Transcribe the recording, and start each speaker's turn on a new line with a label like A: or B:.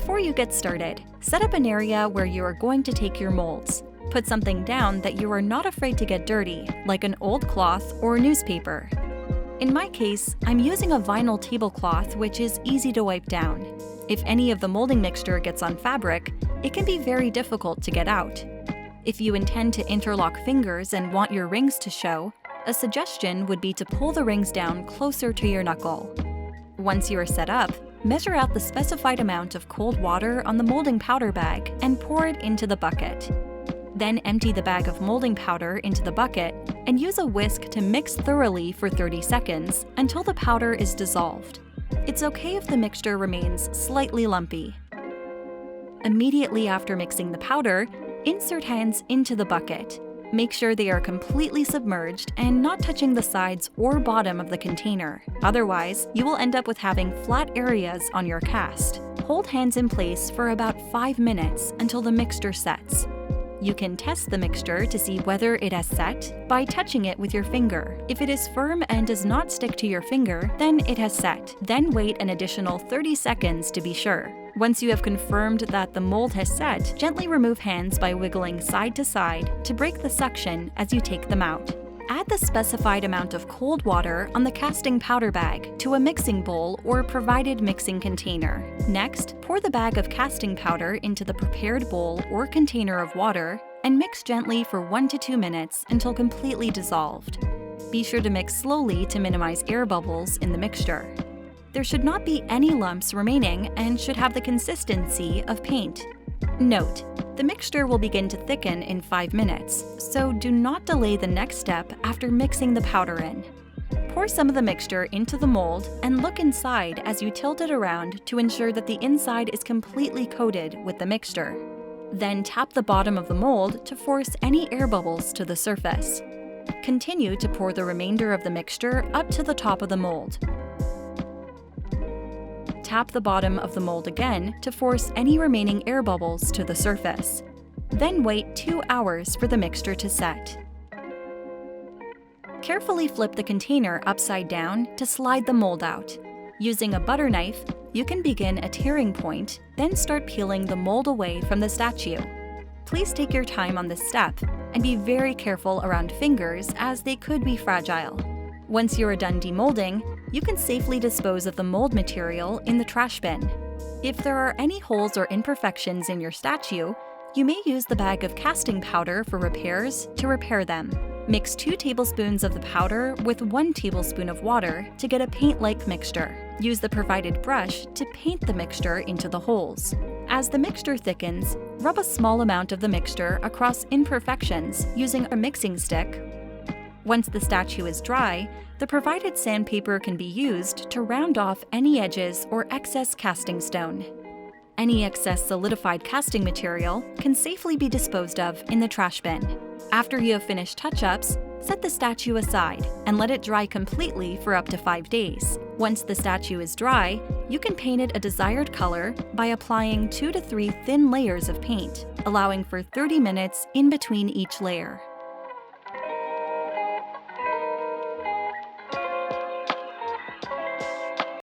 A: Before you get started, set up an area where you are going to take your molds. Put something down that you are not afraid to get dirty, like an old cloth or newspaper. In my case, I'm using a vinyl tablecloth which is easy to wipe down. If any of the molding mixture gets on fabric, it can be very difficult to get out. If you intend to interlock fingers and want your rings to show, a suggestion would be to pull the rings down closer to your knuckle. Once you are set up, measure out the specified amount of cold water on the molding powder bag and pour it into the bucket. Then empty the bag of molding powder into the bucket and use a whisk to mix thoroughly for 30 seconds until the powder is dissolved. It's okay if the mixture remains slightly lumpy. Immediately after mixing the powder, insert hands into the bucket. Make sure they are completely submerged and not touching the sides or bottom of the container. Otherwise, you will end up with having flat areas on your cast. Hold hands in place for about 5 minutes until the mixture sets. You can test the mixture to see whether it has set by touching it with your finger. If it is firm and does not stick to your finger, then it has set. Then wait an additional 30 seconds to be sure. Once you have confirmed that the mold has set, gently remove hands by wiggling side to side to break the suction as you take them out. Add the specified amount of cold water on the casting powder bag to a mixing bowl or provided mixing container. Next, pour the bag of casting powder into the prepared bowl or container of water and mix gently for 1 to 2 minutes until completely dissolved. Be sure to mix slowly to minimize air bubbles in the mixture. There should not be any lumps remaining and should have the consistency of paint. Note: the mixture will begin to thicken in 5 minutes, so do not delay the next step after mixing the powder in. Pour some of the mixture into the mold and look inside as you tilt it around to ensure that the inside is completely coated with the mixture. Then tap the bottom of the mold to force any air bubbles to the surface. Continue to pour the remainder of the mixture up to the top of the mold. Tap the bottom of the mold again to force any remaining air bubbles to the surface. Then wait 2 hours for the mixture to set. Carefully flip the container upside down to slide the mold out. Using a butter knife, you can begin a tearing point, then start peeling the mold away from the statue. Please take your time on this step and be very careful around fingers as they could be fragile. Once you are done demolding, you can safely dispose of the mold material in the trash bin. If there are any holes or imperfections in your statue, you may use the bag of casting powder for repairs to repair them. Mix 2 tablespoons of the powder with 1 tablespoon of water to get a paint-like mixture. Use the provided brush to paint the mixture into the holes. As the mixture thickens, rub a small amount of the mixture across imperfections using a mixing stick. Once the statue is dry, the provided sandpaper can be used to round off any edges or excess casting stone. Any excess solidified casting material can safely be disposed of in the trash bin. After you have finished touch-ups, set the statue aside and let it dry completely for up to 5 days. Once the statue is dry, you can paint it a desired color by applying 2 to 3 thin layers of paint, allowing for 30 minutes in between each layer.